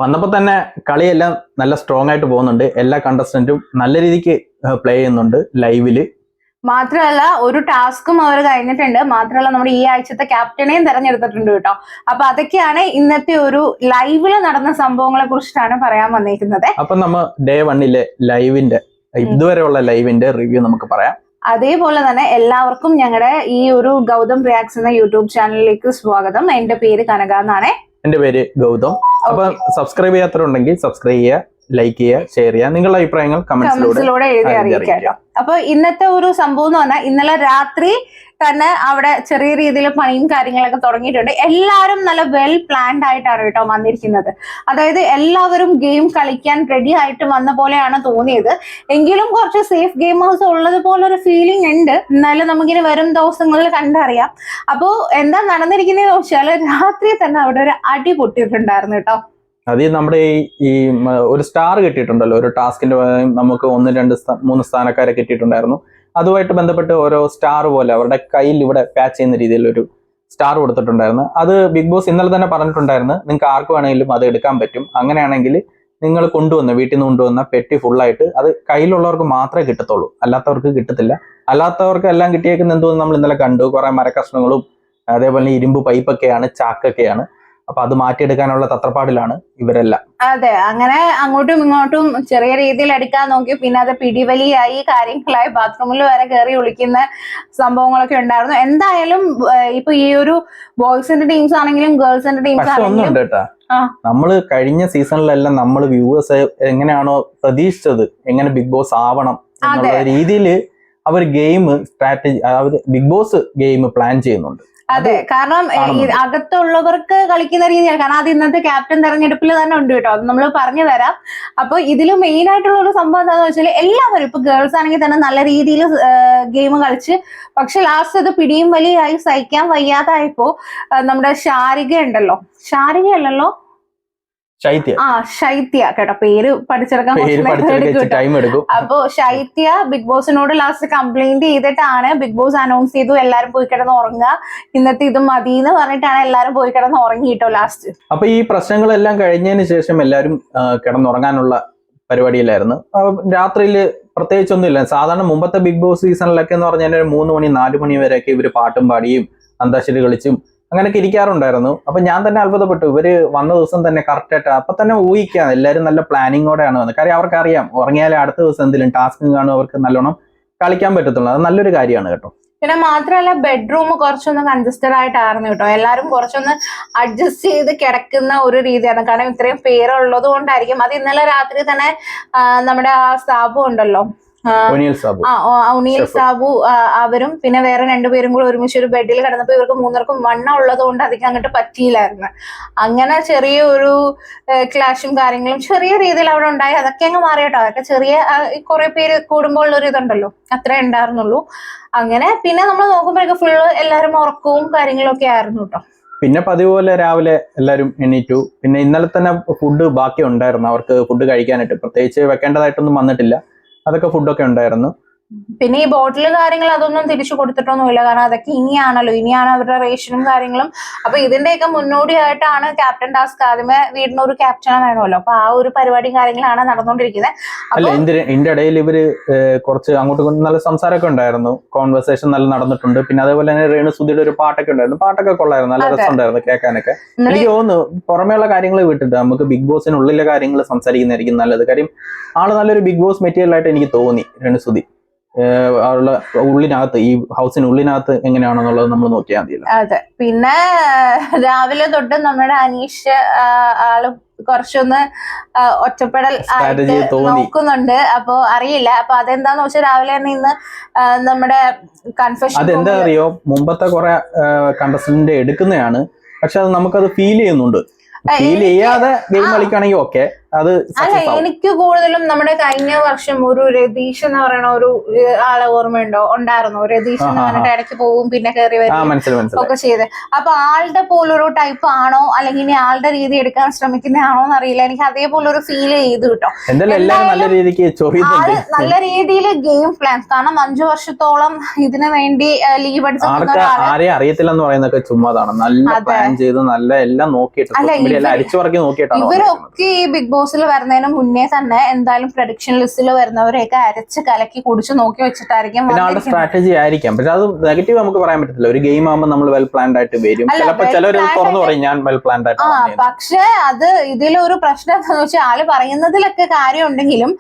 വന്നപ്പോൾ തന്നെ കളിയെല്ലാം നല്ല സ്ട്രോങ് ആയിട്ട് പോകുന്നുണ്ട്. എല്ലാ കണ്ടസ്റ്റന്റും നല്ല രീതിക്ക് പ്ലേ ചെയ്യുന്നുണ്ട് ലൈവില്. മാത്രമല്ല ഒരു ടാസ്കും അവർ കഴിഞ്ഞിട്ടുണ്ട്. മാത്രമല്ല നമ്മുടെ ഈ ആഴ്ചത്തെ ക്യാപ്റ്റനെയും തെരഞ്ഞെടുത്തിട്ടുണ്ട് കേട്ടോ. അപ്പൊ അതൊക്കെയാണ് ഇന്നത്തെ ഒരു ലൈവില് നടന്ന സംഭവങ്ങളെ കുറിച്ചിട്ടാണ് പറയാൻ വന്നിരിക്കുന്നത്. അപ്പൊ നമ്മ ഡേ 1 ലൈവിന്റെ ഇതുവരെയുള്ള ലൈവിന്റെ റിവ്യൂ നമുക്ക് പറയാം. അതേപോലെ തന്നെ എല്ലാവർക്കും ഞങ്ങളുടെ ഈ ഒരു ഗൗതം റിയാക്ട്സ് എന്ന യൂട്യൂബ് ചാനലിലേക്ക് സ്വാഗതം. എന്റെ പേര് കനക എന്നാണ്. എന്റെ പേര് ഗൗതം. അപ്പൊ സബ്സ്ക്രൈബ് ചെയ്യാത്തവരുണ്ടെങ്കിൽ സബ്സ്ക്രൈബ് ചെയ്യുക, ലൈക്ക് ചെയ്യുക, ഷെയർ ചെയ്യുക. നിങ്ങളുടെ അഭിപ്രായങ്ങൾ കമന്റ്സിലൂടെ എഴുതി അറിയിക്കാമല്ലോ. അപ്പൊ ഇന്നത്തെ ഒരു സംഭവം എന്ന് പറഞ്ഞാൽ ഇന്നലെ രാത്രി തന്നെ അവിടെ ചെറിയ രീതിയിൽ പണിയും കാര്യങ്ങളൊക്കെ തുടങ്ങിയിട്ടുണ്ട്. എല്ലാവരും നല്ല വെൽ പ്ലാൻഡ് ആയിട്ടാണ് കേട്ടോ വന്നിരിക്കുന്നത്. അതായത് എല്ലാവരും ഗെയിം കളിക്കാൻ റെഡി ആയിട്ട് വന്ന പോലെയാണ് തോന്നിയത്. എങ്കിലും കുറച്ച് സേഫ് ഗെയിമേഴ്സ് ഉള്ളത് പോലെ ഒരു ഫീലിംഗ് ഉണ്ട്. എന്നാലും നമുക്കിനി വരും ദിവസങ്ങളിൽ കണ്ടറിയാം. അപ്പോൾ എന്താ നടന്നിരിക്കുന്നതെന്ന് വെച്ചാൽ രാത്രി തന്നെ അവിടെ ഒരു അടി പൊട്ടിയിട്ടുണ്ടായിരുന്നു കേട്ടോ. അത് നമ്മുടെ ഈ ഒരു സ്റ്റാർ കിട്ടിയിട്ടുണ്ടല്ലോ, ഒരു ടാസ്കിന്റെ നമുക്ക് 1, 2, 3 സ്ഥാനക്കാരെ കിട്ടിയിട്ടുണ്ടായിരുന്നു. അതുമായിട്ട് ബന്ധപ്പെട്ട് ഓരോ സ്റ്റാർ പോലെ അവരുടെ കയ്യിൽ ഇവിടെ പാച്ച് ചെയ്യുന്ന രീതിയിൽ ഒരു സ്റ്റാർ കൊടുത്തിട്ടുണ്ടായിരുന്നു. അത് ബിഗ് ബോസ് ഇന്നലെ തന്നെ പറഞ്ഞിട്ടുണ്ടായിരുന്നു, നിങ്ങൾക്ക് ആർക്ക് വേണമെങ്കിലും അത് എടുക്കാൻ പറ്റും. അങ്ങനെയാണെങ്കിൽ നിങ്ങൾ വീട്ടിൽ നിന്ന് കൊണ്ടുവന്ന പെട്ടി ഫുള്ളായിട്ട് അത് കയ്യിലുള്ളവർക്ക് മാത്രമേ കിട്ടത്തുള്ളൂ, അല്ലാത്തവർക്ക് കിട്ടത്തില്ല. അല്ലാത്തവർക്ക് എല്ലാം കിട്ടിയേക്കുന്ന എന്തോന്ന് നമ്മൾ ഇന്നലെ കണ്ടു. കുറെ മരക്കഷ്ണങ്ങളും അതേപോലെ ഇരുമ്പ് പൈപ്പൊക്കെയാണ്, ചാക്കൊക്കെയാണ്. അപ്പൊ അത് മാറ്റിയെടുക്കാനുള്ള തത്രപ്പാടിലാണ് ഇവരെല്ലാം. അതെ, അങ്ങനെ അങ്ങോട്ടും ഇങ്ങോട്ടും ചെറിയ രീതിയിൽ എടുക്കാൻ നോക്കി. പിന്നെ അത് പിടിവലിയായി, കാര്യങ്ങളായി, ബാത്റൂമിൽ വരെ കയറി ഒളിക്കുന്ന സംഭവങ്ങളൊക്കെ ഉണ്ടായിരുന്നു. എന്തായാലും ഇപ്പൊ ഈ ഒരു ബോയ്സിന്റെ ടീംസ് ആണെങ്കിലും ഗേൾസിന്റെ ടീംസ് ആണെങ്കിലും കേട്ടാ, നമ്മള് കഴിഞ്ഞ സീസണിലെല്ലാം നമ്മൾ വ്യൂവേഴ്സ് എങ്ങനെയാണോ പ്രതീക്ഷിച്ചത്, എങ്ങനെ ബിഗ് ബോസ് ആവണം എന്നുള്ള രീതിയിൽ അവർ game strategy, big boss game plan ചെയ്യുന്നുണ്ട്. അതെ, കാരണം അകത്തുള്ളവർക്ക് കളിക്കുന്ന രീതിയാണ്. കാരണം അത് ഇന്നത്തെ ക്യാപ്റ്റൻ തെരഞ്ഞെടുപ്പിൽ തന്നെ ഉണ്ട് കേട്ടോ. അത് നമ്മൾ പറഞ്ഞു തരാം. അപ്പൊ ഇതിൽ മെയിൻ ആയിട്ടുള്ള ഒരു സംഭവം എന്താണെന്ന് വെച്ചാൽ എല്ലാവരും ഇപ്പൊ ഗേൾസ് ആണെങ്കിൽ തന്നെ നല്ല രീതിയിൽ ഗെയിം കളിച്ച്, പക്ഷെ ലാസ്റ്റ് അത് പിടിയും വലിയായി സഹിക്കാൻ വയ്യാതായപ്പോ നമ്മുടെ ഷാരിക ഉണ്ടല്ലോ, ഷാരികയല്ലല്ലോ ശൈത്യ കേട്ടോ, പേര് പഠിച്ചെടുക്കാൻ ടൈം എടുക്കും. അപ്പൊ ശൈത്യ ബിഗ് ബോസിനോട് ലാസ്റ്റ് കംപ്ലൈന്റ് ചെയ്തിട്ടാണ് ബിഗ് ബോസ് അനൗൺസ് ചെയ്തു എല്ലാരും പോയി കിടന്ന് ഉറങ്ങുക, ഇന്നത്തെ ഇത് മതി എന്ന് പറഞ്ഞിട്ടാണ് എല്ലാരും പോയി കിടന്ന് ഉറങ്ങിയിട്ടോ ലാസ്റ്റ്. അപ്പൊ ഈ പ്രശ്നങ്ങളെല്ലാം കഴിഞ്ഞതിന് ശേഷം എല്ലാരും കിടന്നുറങ്ങാനുള്ള പരിപാടിയിലായിരുന്നു. രാത്രിയില് പ്രത്യേകിച്ചൊന്നുമില്ല. സാധാരണ മുമ്പത്തെ ബിഗ് ബോസ് സീസണിലൊക്കെ എന്ന് പറഞ്ഞാൽ 3 മണി 4 മണി വരെയൊക്കെ ഇവര് പാട്ടും പാടിയും അന്താക്ഷരി കളിച്ചും അങ്ങനെയൊക്കെ ഇരിക്കാറുണ്ടായിരുന്നു. അപ്പൊ ഞാൻ തന്നെ അത്ഭുതപ്പെട്ടു. ഇവര് വന്ന ദിവസം തന്നെ കറക്റ്റ് ആയിട്ട് അപ്പൊ തന്നെ ഊഹിക്കാം, എല്ലാവരും നല്ല പ്ലാനിങ്ങോടെയാണ് വന്നത്. കാര്യം അവർക്കറിയാം ഉറങ്ങിയാലേ അടുത്ത ദിവസം എന്തെങ്കിലും ടാസ്കും കാണും, അവർക്ക് നല്ലോണം കളിക്കാൻ പറ്റത്തുള്ളൂ. അത് നല്ലൊരു കാര്യമാണ് കേട്ടോ. പിന്നെ മാത്രമല്ല ബെഡ്റൂം കുറച്ചൊന്ന് കൺജസ്റ്റഡ് ആയിട്ടായിരുന്നു കേട്ടോ. എല്ലാവരും കുറച്ചൊന്ന് അഡ്ജസ്റ്റ് ചെയ്ത് കിടക്കുന്ന ഒരു രീതിയാണ്. കാരണം ഇത്രയും പേരുള്ളത് കൊണ്ടായിരിക്കും. അത് ഇന്നലെ രാത്രി തന്നെ നമ്മുടെ ആ സാബു ഉണ്ടല്ലോ, ഉണിയൽ സാബു, അവരും പിന്നെ വേറെ 2 പേരും കൂടെ ഒരുമിച്ച് ഒരു ബെഡിൽ കിടന്നപ്പോ ഇവർക്ക് 3 വണ്ണം ഉള്ളത് കൊണ്ട് അധികം അങ്ങോട്ട് പറ്റിയില്ലായിരുന്നു. അങ്ങനെ ചെറിയ ഒരു ക്ലാഷും കാര്യങ്ങളും ചെറിയ രീതിയിൽ അവിടെ ഉണ്ടായി. അതൊക്കെ അങ്ങ് മാറിയിട്ടോ. അതൊക്കെ ചെറിയ കുറെ പേര് കൂടുമ്പോൾ ഉള്ളൊരു ഇതുണ്ടല്ലോ, അത്രേ ഉണ്ടായിരുന്നുള്ളൂ. അങ്ങനെ പിന്നെ നമ്മൾ നോക്കുമ്പോഴേക്ക് ഫുള്ള് എല്ലാവരും ഉറക്കവും കാര്യങ്ങളും ഒക്കെ ആയിരുന്നു കേട്ടോ. പിന്നെ പതിപോലെ രാവിലെ എല്ലാവരും എണീറ്റു. പിന്നെ ഇന്നലെ തന്നെ ഫുഡ് ബാക്കി ഉണ്ടായിരുന്നു, അവർക്ക് ഫുഡ് കഴിക്കാനായിട്ട് പ്രത്യേകിച്ച് വെക്കേണ്ടതായിട്ടൊന്നും വന്നിട്ടില്ല. അതൊക്കെ ഫുഡൊക്കെ ഉണ്ടായിരുന്നു. പിന്നെ ഈ ബോട്ടിൽ കാര്യങ്ങൾ അതൊന്നും തിരിച്ചു കൊടുത്തിട്ടൊന്നുമില്ല. കാരണം അതൊക്കെ ഇനിയാണ് അവരുടെ റേഷനും കാര്യങ്ങളും. അപ്പൊ ഇതിന്റെയൊക്കെ മുന്നോടിയായിട്ടാണ് ക്യാപ്റ്റൻ ടാസ്ക്. ആദ്യമേ വീടിന് ഒരു ക്യാപ്റ്റനെ വേണമല്ലോ. അപ്പൊ ആ ഒരു പരിപാടിയും കാര്യങ്ങളാണ് നടന്നുകൊണ്ടിരിക്കുന്നത്. അല്ല, ഇതിന്റെ ഇടയിൽ ഇവര് കുറച്ച് അങ്ങോട്ടും നല്ല സംസാരമൊക്കെ ഉണ്ടായിരുന്നു, കോൺവെർസേഷൻ നല്ല നടന്നിട്ടുണ്ട്. പിന്നെ അതേപോലെ തന്നെ രേണുസുധിയുടെ ഒരു പാട്ടൊക്കെ ഉണ്ടായിരുന്നു. പാട്ടൊക്കെ കൊള്ളായിരുന്നു, നല്ല രസമുണ്ടായിരുന്നു കേൾക്കാനൊക്കെ. എനിക്ക് തോന്നുന്നു പുറമേയുള്ള കാര്യങ്ങൾ വിട്ടിട്ട് നമുക്ക് ബിഗ് ബോസിനുള്ളിലെ കാര്യങ്ങൾ സംസാരിക്കുന്നതായിരിക്കും നല്ലത്. കാര്യം ആള് നല്ലൊരു ബിഗ് ബോസ് മെറ്റീരിയൽ ആയിട്ട് എനിക്ക് തോന്നി രേണുസുധി. അവരുടെ ഉള്ളിനകത്ത്, ഈ ഹൗസിനുള്ളിനകത്ത് എങ്ങനെയാണെന്നുള്ളത് നമ്മൾ നോക്കിയാൽ മതിയല്ലോ. അതെ, പിന്നെ രാവിലെ തൊട്ട് നമ്മുടെ അനീഷ് ആള് കുറച്ചൊന്ന് ഒറ്റപ്പെടൽ നോക്കുന്നുണ്ട്. അപ്പൊ അറിയില്ല. അപ്പൊ അതെന്താന്ന് വെച്ചാൽ രാവിലെ തന്നെ ഇന്ന് നമ്മുടെ കൺഫെഷൻ, അതെന്താ അറിയോ, മുമ്പത്തെ കുറെ കണ്ടസ്റ്റന്റ് എടുക്കുന്നതാണ്, പക്ഷെ അത് നമുക്കത് ഫീൽ ചെയ്യുന്നുണ്ട്. ഫീൽ ചെയ്യാതെ ഗെയിം കളിക്കുകയാണെങ്കിൽ ഓക്കെ, അത് അല്ല success ആവും. എനിക്ക് കൂടുതലും നമ്മുടെ കഴിഞ്ഞ വർഷം ഒരു രതീഷ് എന്ന് പറയുന്ന ഒരു ആളെ ഓർമ്മയുണ്ടോ? ഉണ്ടായിരുന്നു രതീഷ് എന്ന് പറഞ്ഞിട്ട് ഇടയ്ക്ക് പോവും പിന്നെ കയറി വരും മനസ്സിലായി. ഒക്കെ ചെയ്ത്. അപ്പൊ ആളുടെ പോലൊരു ടൈപ്പ് ആണോ അല്ലെങ്കിൽ ഇനി ആളുടെ രീതി എടുക്കാൻ ശ്രമിക്കുന്നതാണോ എന്നറിയില്ല, എനിക്ക് അതേപോലെ ഒരു ഫീൽ ചെയ്തു കേട്ടോ. എന്തായാലും എല്ലാവരും നല്ല രീതിക്ക് ആള് നല്ല രീതിയിൽ ഗെയിം പ്ലാൻ, കാരണം 5 വർഷത്തോളം ഇതിനു വേണ്ടി ലീവ് എടുത്ത ആരെയും അറിയത്തില്ലെന്ന് പറയുന്നതൊക്കെ ചുമ്മാതാണ്. നല്ല പ്ലാൻ ചെയ്ത് നല്ല എല്ലാം നോക്കിയിട്ട് അരിച്ചു പറക്കി നോക്കിയിട്ടാണ് ഇവരൊക്കെ ഈ ബിഗ് ബോസിൽ വരുന്നതിന് മുന്നേ തന്നെ എന്തായാലും പ്രഡിക്ഷൻ ലിസ്റ്റിൽ വരുന്നവരെയൊക്കെ അരച്ച് കലക്കി കുടിച്ച് നോക്കി വെച്ചിട്ടായിരിക്കും. ആളുടെ സ്ട്രാറ്റജി ആയിരിക്കാം, പക്ഷെ അത് നെഗറ്റീവ് നമുക്ക് പറയാൻ പറ്റത്തില്ല. ഒരു ഗെയിം ആകുമ്പോൾ നമ്മൾ വെൽ പ്ലാൻഡ് ആയിട്ട് വരും. ചിലപ്പോൾ ചിലർ തുറന്നു പറയും ഞാൻ വെൽ പ്ലാൻഡ് ആയിട്ട്. പക്ഷെ അത് ഇതിലൊരു പ്രശ്നം എന്താണെന്ന് വെച്ചാൽ ആള് പറയുന്നതിലൊക്കെ കാര്യം ഉണ്ടെങ്കിലും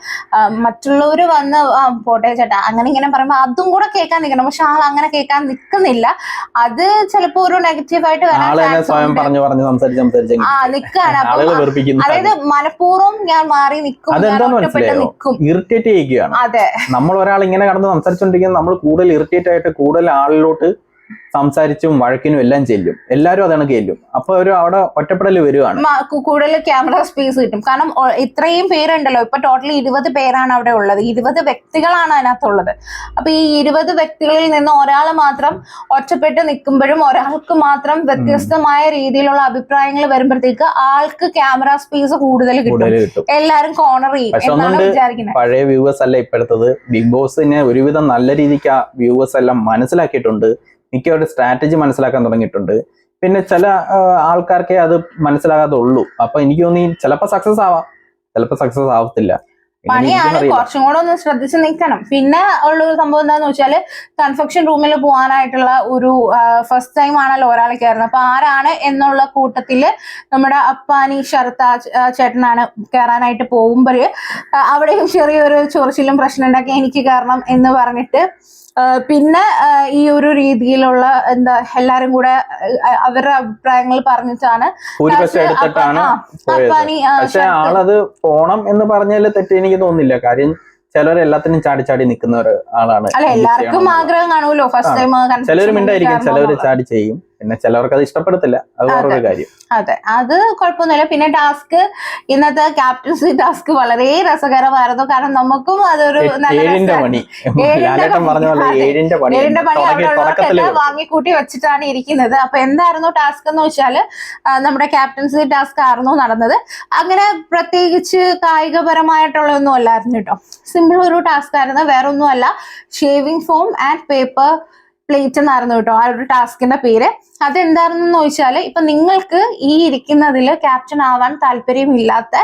മറ്റുള്ളവർ വന്ന് പോട്ടെ ചേട്ടാ അങ്ങനെ ഇങ്ങനെ പറയുമ്പോൾ അതും കൂടെ കേൾക്കാൻ നിൽക്കണം. പക്ഷെ ആൾ അങ്ങനെ കേൾക്കാൻ നിൽക്കുന്നില്ല. അത് ചിലപ്പോ ഒരു നെഗറ്റീവായിട്ട് വരാൻ സ്വയം പറഞ്ഞു നിൽക്കാണ്. അതായത് മനഃപൂർവ്വം ഞാൻ മാറി നിൽക്കും, ഇറിറ്റേറ്റ് ചെയ്യുകയാണ്. അതെ, നമ്മൾ ഒരാൾ ഇങ്ങനെ കടന്ന് സംസാരിച്ചുകൊണ്ടിരിക്കുന്നത് നമ്മൾ കൂടുതൽ ഇറിറ്റേറ്റ് ആയിട്ട് കൂടുതൽ ആളിലോട്ട് സംസാരിച്ചും വഴക്കിനും എല്ലാം ചെല്ലും. എല്ലാരും അതാണ് ചെല്ലും. അപ്പൊ ഒരു അവിടെ ഒറ്റപ്പെടൽ വരുവാണ്. കൂടുതൽ ക്യാമറ സ്പേസ് കിട്ടും. കാരണം ഇത്രയും പേരുണ്ടല്ലോ, ഇപ്പൊ ടോട്ടലി 20 പേരാണ് അവിടെ ഉള്ളത്. 20 വ്യക്തികളാണ് അതിനകത്തുള്ളത്. അപ്പൊ ഈ 20 വ്യക്തികളിൽ നിന്ന് ഒരാൾ മാത്രം ഒറ്റപ്പെട്ട് നിൽക്കുമ്പോഴും ഒരാൾക്ക് മാത്രം വ്യത്യസ്തമായ രീതിയിലുള്ള അഭിപ്രായങ്ങൾ വരുമ്പോഴത്തേക്ക് ആൾക്ക് ക്യാമറ സ്പേസ് കൂടുതൽ കിട്ടും. എല്ലാരും കോർണർ ചെയ്യും വിചാരിക്കുന്നത്. പഴയ വ്യൂവേഴ്സ് അല്ല ഇപ്പോഴത്തത്. ബിഗ് ബോസിനെ ഒരുവിധം നല്ല രീതിക്ക് ആ വ്യൂവേഴ്സ് എല്ലാം മനസ്സിലാക്കിയിട്ടുണ്ട്. മിക്കവരുടെ സ്ട്രാറ്റജി മനസ്സിലാക്കാൻ തുടങ്ങിയിട്ടുണ്ട്. പിന്നെ ചില ആൾക്കാർക്കേ അത് മനസ്സിലാകാതുള്ളൂ. അപ്പൊ എനിക്ക് തോന്നി ചിലപ്പോ സക്സസ് ആവാം, ചിലപ്പോ സക്സസ് ആവത്തില്ല. പണിയാണ്, കുറച്ചും കൂടെ ഒന്ന് ശ്രദ്ധിച്ച് നിൽക്കണം. പിന്നെ ഉള്ളൊരു സംഭവം എന്താന്ന് വെച്ചാല് കൺഫെക്ഷൻ റൂമിൽ പോകാനായിട്ടുള്ള ഒരു ഫസ്റ്റ് ടൈം ആണല്ലോ ഒരാൾ കയറുന്നത്. അപ്പൊ ആരാണ് എന്നുള്ള കൂട്ടത്തില് നമ്മുടെ അപ്പാനി ശരത്ത ചേട്ടനാണ് കയറാനായിട്ട് പോകുമ്പോഴ് അവിടെയും ചെറിയൊരു ചൊറിച്ചിലും പ്രശ്നം ഉണ്ടാക്കി എനിക്ക് കയറണം എന്ന് പറഞ്ഞിട്ട് പിന്നെ ഈ ഒരു രീതിയിലുള്ള എന്താ എല്ലാരും കൂടെ അവരുടെ അഭിപ്രായങ്ങൾ പറഞ്ഞിട്ടാണ് ആളത് പോണം എന്ന് പറഞ്ഞാല് തെറ്റ് എനിക്ക് തോന്നുന്നില്ല. കാര്യം ചിലരെല്ലാത്തിനും ചാടി ചാടി നിൽക്കുന്ന ആളാണ്. എല്ലാവർക്കും ആഗ്രഹം കാണുമല്ലോ ഫസ്റ്റ് ടൈം. ചിലർ മിണ്ടായിരിക്കും, ചിലവർ ചാടി ചെയ്യും. പിന്നെ ചിലവർക്ക് അത് ഇഷ്ടപ്പെടത്തില്ല, അത് വേറൊരു കാര്യം. അതെ, അത് കുഴപ്പമൊന്നുമില്ല. പിന്നെ ടാസ്ക്, ഇന്നത്തെ ക്യാപ്റ്റൻസി ടാസ്ക് വളരെ രസകരമായിരുന്നു. കാരണം നമുക്കും അതൊരു ഏഴിന്റെ പണി വാങ്ങിക്കൂട്ടി വെച്ചിട്ടാണ് ഇരിക്കുന്നത്. അപ്പൊ എന്തായിരുന്നു ടാസ്ക് എന്ന് വെച്ചാല് നമ്മുടെ ക്യാപ്റ്റൻസി ടാസ്ക് ആയിരുന്നു നടന്നത്. അങ്ങനെ പ്രത്യേകിച്ച് കായികപരമായിട്ടുള്ള ഒന്നും അല്ലായിരുന്നു കേട്ടോ. സിമ്പിൾ ഒരു ടാസ്ക് ആയിരുന്നു, വേറെ ഒന്നുമല്ല. Shaving foam and paper plate എന്നായിരുന്നു കേട്ടോ ആ ഒരു ടാസ്കിന്റെ പേര്. അതെന്താണെന്ന് ചോദിച്ചാല് ഇപ്പൊ നിങ്ങൾക്ക് ഈ ഇരിക്കുന്നതിൽ ക്യാപ്റ്റൻ ആവാൻ താല്പര്യമില്ലാത്ത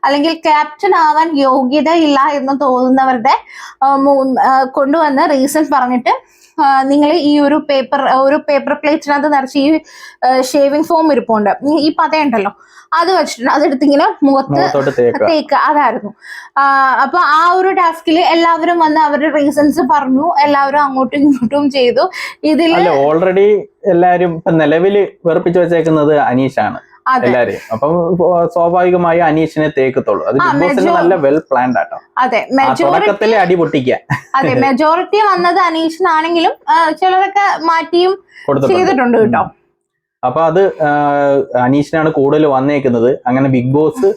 അല്ലെങ്കിൽ ക്യാപ്റ്റൻ ആവാൻ യോഗ്യത ഇല്ല എന്ന് തോന്നുന്നവരുടെ കൊണ്ടുവന്ന് റീസൺ പറഞ്ഞിട്ട് നിങ്ങൾ ഈ ഒരു പേപ്പർ പ്ലേറ്റിനകത്ത് നിറച്ച് ഈ ഷേവിംഗ് ഫോം ഇരിപ്പുണ്ട്, ഈ പതയുണ്ടല്ലോ അത് വെച്ചിട്ടുണ്ട്, അതെടുത്തിങ്ങനെ മുഖത്ത് തേക്ക്. അതായിരുന്നു. അപ്പൊ ആ ഒരു ടാസ്കിൽ എല്ലാവരും വന്ന് അവരുടെ റീസൺസ് പറഞ്ഞു, എല്ലാവരും അങ്ങോട്ടും ഇങ്ങോട്ടും ചെയ്തു. ഇതില് ഓൾറെഡി എല്ലാരും നിലവിൽ വെറുപ്പിച്ചു വെച്ചേക്കുന്നത് അനീഷാണ് എല്ലാരും. അപ്പം സ്വാഭാവികമായി അനീഷിനെ തേക്കത്തുള്ളൂ. അത് ബിഗ് ബോസിന് നല്ല വെൽ പ്ലാൻഡ് ആട്ടോ. അതെ, തുടക്കത്തിലെ അടി പൊട്ടിക്കുക. അതെ, മെജോറിറ്റി വന്നത് അനീഷിനാണെങ്കിലും ചിലരൊക്കെ മാറ്റിയും ചെയ്തിട്ടുണ്ട് കേട്ടോ. അപ്പൊ അത് അനീഷിനാണ് കൂടുതൽ വന്നേക്കുന്നത്. അങ്ങനെ ബിഗ് ബോസ്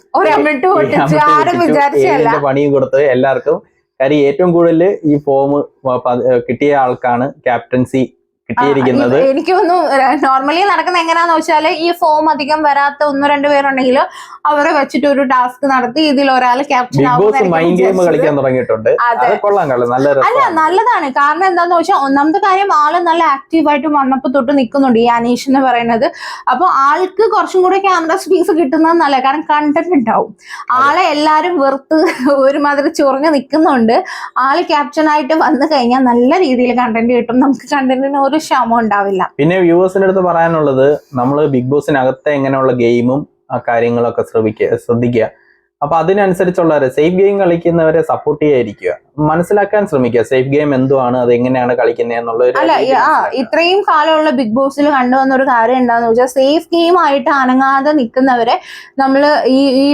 പണിയും കൊടുത്ത് എല്ലാവർക്കും. കാര്യം ഏറ്റവും കൂടുതൽ ഈ ഫോം കിട്ടിയ ആൾക്കാണ് ക്യാപ്റ്റൻസി കിട്ടിയിരിക്കുന്നത്. എനിക്ക് തോന്നുന്നു നോർമലി നടക്കുന്ന എങ്ങനെയാന്ന് വെച്ചാല് ഈ ഫോം അധികം വരാത്ത 1-2 പേരുണ്ടെങ്കിൽ അവരെ വെച്ചിട്ട് ഒരു ടാസ്ക് നടത്തി ഇതിൽ ഒരാൾ ക്യാപ്റ്റൻ കളിക്കാൻ തുടങ്ങിയിട്ടുണ്ട്. അല്ല, നല്ലതാണ്. കാരണം എന്താന്ന് വെച്ചാൽ ഒന്നാമത്തെ കാര്യം ആള് നല്ല ആക്റ്റീവായിട്ട് വന്നപ്പോ തൊട്ട് നിൽക്കുന്നുണ്ട് ഈ അനീഷ് എന്ന് പറയുന്നത്. അപ്പൊ ആൾക്ക് കുറച്ചും കൂടെ ക്യാമറ സ്പേസ് കിട്ടുന്നത് നല്ല, കാരണം കണ്ടന്റ് ഉണ്ടാവും. ആളെ എല്ലാരും വെറുത്ത് ഒരുമാതിരി ചൊറിഞ്ഞ് നിൽക്കുന്നുണ്ട്. ആള് ക്യാപ്റ്റൻ ആയിട്ട് വന്നു കഴിഞ്ഞാൽ നല്ല രീതിയിൽ കണ്ടന്റ് കിട്ടും. നമുക്ക് കണ്ടന്റിന് ഒരു ക്ഷമ ഉണ്ടാവില്ല. പിന്നെ വ്യൂവേഴ്സിന്റെ അടുത്ത് പറയാനുള്ളത്, നമ്മൾ ബിഗ് ബോസിനകത്തെ എങ്ങനെയുള്ള ഗെയിമും ആ കാര്യങ്ങളൊക്കെ ശ്രദ്ധിക്കുക. അപ്പൊ അതിനനുസരിച്ചുള്ള സേഫ് ഗെയിം കളിക്കുന്നവരെ സപ്പോർട്ട് ചെയ്യാതിരിക്കുക, മനസ്സിലാക്കാൻ ശ്രമിക്കുക. സേഫ് ഗെയിം എന്തുവാണ്, അത് എങ്ങനെയാണ് കളിക്കുന്നത് എന്നുള്ളത്. അല്ല, ഇത്രയും കാലമുള്ള ബിഗ് ബോസിൽ കണ്ടുവന്ന ഒരു കാര്യം എന്താന്ന് വെച്ചാൽ സേഫ് ഗെയിം ആയിട്ട് അനങ്ങാതെ നിൽക്കുന്നവരെ നമ്മള് ഈ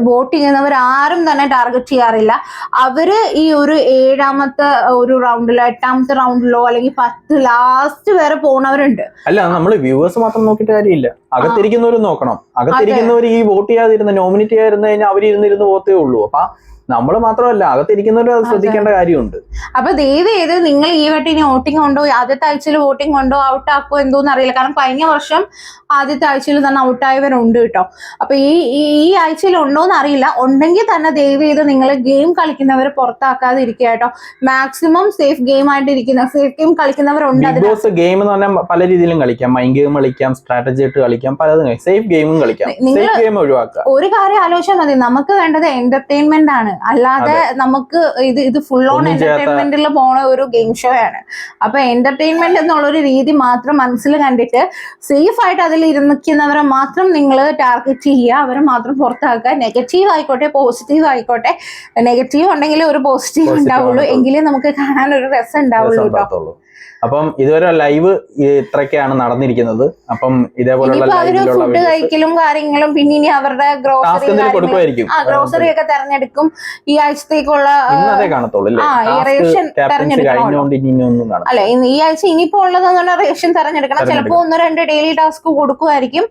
വോട്ട് ചെയ്യുന്നവർ ആരും തന്നെ ടാർഗറ്റ് ചെയ്യാറില്ല. അവര് ഈ ഒരു 7ാമത്തെ ഒരു റൗണ്ടിലോ 8ാമത്തെ റൗണ്ടിലോ അല്ലെങ്കിൽ 10 ലാസ്റ്റ് വരെ പോണവരുണ്ട്. അല്ല, നമ്മള് വ്യൂവേഴ്സ് മാത്രം നോക്കിയിട്ട് കാര്യമില്ല. അകത്തിരിക്കുന്നവരും നോക്കണം. അകത്തിരിക്കുന്നവർ ഈ വോട്ട് ചെയ്യാതിരുന്ന നോമിനേറ്റ് ചെയ്യാതിരുന്നു കഴിഞ്ഞാൽ അവരിരുന്നിരുന്ന് പോത്തേ ഉള്ളൂ. അപ്പൊ നമ്മള് മാത്രമല്ല അകത്തിരിക്കുന്നവരും അത് ശ്രദ്ധിക്കേണ്ട കാര്യമുണ്ട്. അപ്പൊ ദയവ് ചെയ്ത് നിങ്ങൾ ഈ വട്ടം ഇനി വോട്ടിംഗ് ഉണ്ടോ, ആദ്യത്തെ ആഴ്ചയിൽ വോട്ടിംഗ് ഉണ്ടോ, ഔട്ട് ആക്കുമോ എന്തോന്ന് അറിയില്ല. കാരണം കഴിഞ്ഞ വർഷം ആദ്യത്തെ ആഴ്ചയിൽ തന്നെ ഔട്ടായവരുണ്ട് കേട്ടോ. അപ്പൊ ഈ ആഴ്ചയിൽ ഉണ്ടോന്ന് അറിയില്ല. ഉണ്ടെങ്കിൽ തന്നെ ദയവ് ചെയ്ത് നിങ്ങൾ ഗെയിം കളിക്കുന്നവരെ പുറത്താക്കാതെ ഇരിക്കുക കേട്ടോ. മാക്സിമം സേഫ് ഗെയിം ആയിട്ട് ഇരിക്കുന്ന സേഫ് ഗെയിം കളിക്കുന്നവരുണ്ട്. ബിഗ് ബോസ് ഗെയിം എന്ന് പറഞ്ഞാൽ പല രീതിയിലും കളിക്കാം. മൈൻഡ് ഗെയിം കളിക്കാം, സ്ട്രാറ്റജി ആയിട്ട് കളിക്കാം, പലതും സേഫ് ഗെയിമും കളിക്കാം. സേഫ് ഗെയിം ഒഴിവാക്കുക. ഒരു കാര്യം ആലോചിച്ചാൽ മതി, നമുക്ക് വേണ്ടത് എന്റർടൈൻമെന്റ് ആണ്, അല്ലാതെ നമുക്ക് ഇത് ഫുൾ ഓൺ എന്റർടൈൻമെന്റിൽ പോണ ഒരു ഗെയിം ഷോ ആണ്. അപ്പൊ എന്റർടൈൻമെന്റ് എന്നുള്ളൊരു രീതി മാത്രം മനസ്സിൽ കണ്ടിട്ട് സേഫ് ആയിട്ട് അതിൽ ഇരുന്നിക്കുന്നവരെ മാത്രം നിങ്ങൾ ടാർഗറ്റ് ചെയ്യുക, അവരെ മാത്രം പുറത്താക്കുക. നെഗറ്റീവ് ആയിക്കോട്ടെ പോസിറ്റീവ് ആയിക്കോട്ടെ, നെഗറ്റീവ് ഉണ്ടെങ്കിൽ ഒരു പോസിറ്റീവ് ഉണ്ടാവുള്ളൂ, എങ്കിലേ നമുക്ക് കാണാൻ ഒരു രസം ഉണ്ടാവുള്ളൂ കേട്ടോ. അപ്പം ഇതുവരെ ലൈവ് ഇത്രയൊക്കെയാണ് നടന്നിരിക്കുന്നത്. അപ്പം ഇതേപോലുള്ള ഫുഡ് കഴിക്കലും കാര്യങ്ങളും പിന്നെ ഇനി അവരുടെ ഗ്രോസറി ഒക്കെ തെരഞ്ഞെടുക്കും. ഈ ആഴ്ചത്തേക്കുള്ള റേഷൻ തെരഞ്ഞെടുക്കണം. അല്ലെ, ഈ ആഴ്ച ഇനിയിപ്പോ ഉള്ളതെന്ന് പറഞ്ഞാൽ റേഷൻ തെരഞ്ഞെടുക്കണം. ചിലപ്പോ 1-2 ഡെയിലി ടാസ്ക് കൊടുക്കുമായിരിക്കും.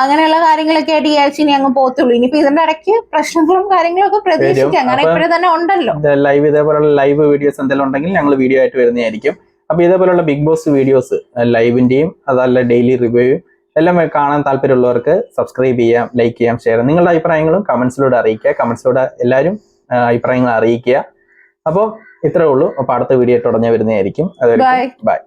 അങ്ങനെയുള്ള കാര്യങ്ങളൊക്കെ ആയിട്ട് ഈ ആഴ്ച ഇനി അങ്ങ് പോത്തുള്ളൂ. ഇനിയിപ്പോ ഇതിന്റെ ഇടയ്ക്ക് പ്രശ്നങ്ങളും കാര്യങ്ങളും ഒക്കെ പ്രതീക്ഷിക്കാം. അങ്ങനെ ഇപ്പോഴും തന്നെ ഉണ്ടല്ലോ ലൈവ്. ഇതേപോലുള്ള ലൈവ് വീഡിയോസ് എന്തെങ്കിലും ഉണ്ടെങ്കിൽ ഞങ്ങൾ വീഡിയോ ആയിട്ട് വരുന്നതായിരിക്കും. അപ്പൊ ഇതേപോലുള്ള ബിഗ് ബോസ് വീഡിയോസ് ലൈവിന്റെയും അതല്ല ഡെയിലി റിവ്യൂയും എല്ലാം കാണാൻ താല്പര്യമുള്ളവർക്ക് സബ്സ്ക്രൈബ് ചെയ്യാം, ലൈക്ക് ചെയ്യാം, ഷെയർ ചെയ്യാം. നിങ്ങളുടെ അഭിപ്രായങ്ങളും കമന്റ്സിലൂടെ അറിയിക്കുക. കമന്റ്സിലൂടെ എല്ലാവരും അഭിപ്രായങ്ങൾ അറിയിക്കുക. അപ്പോൾ ഇത്രേ ഉള്ളൂ. അപ്പൊ അടുത്ത വീഡിയോ ആയിട്ട് ഉടനെ വരുന്നതായിരിക്കും. അതുവരെ ബൈ.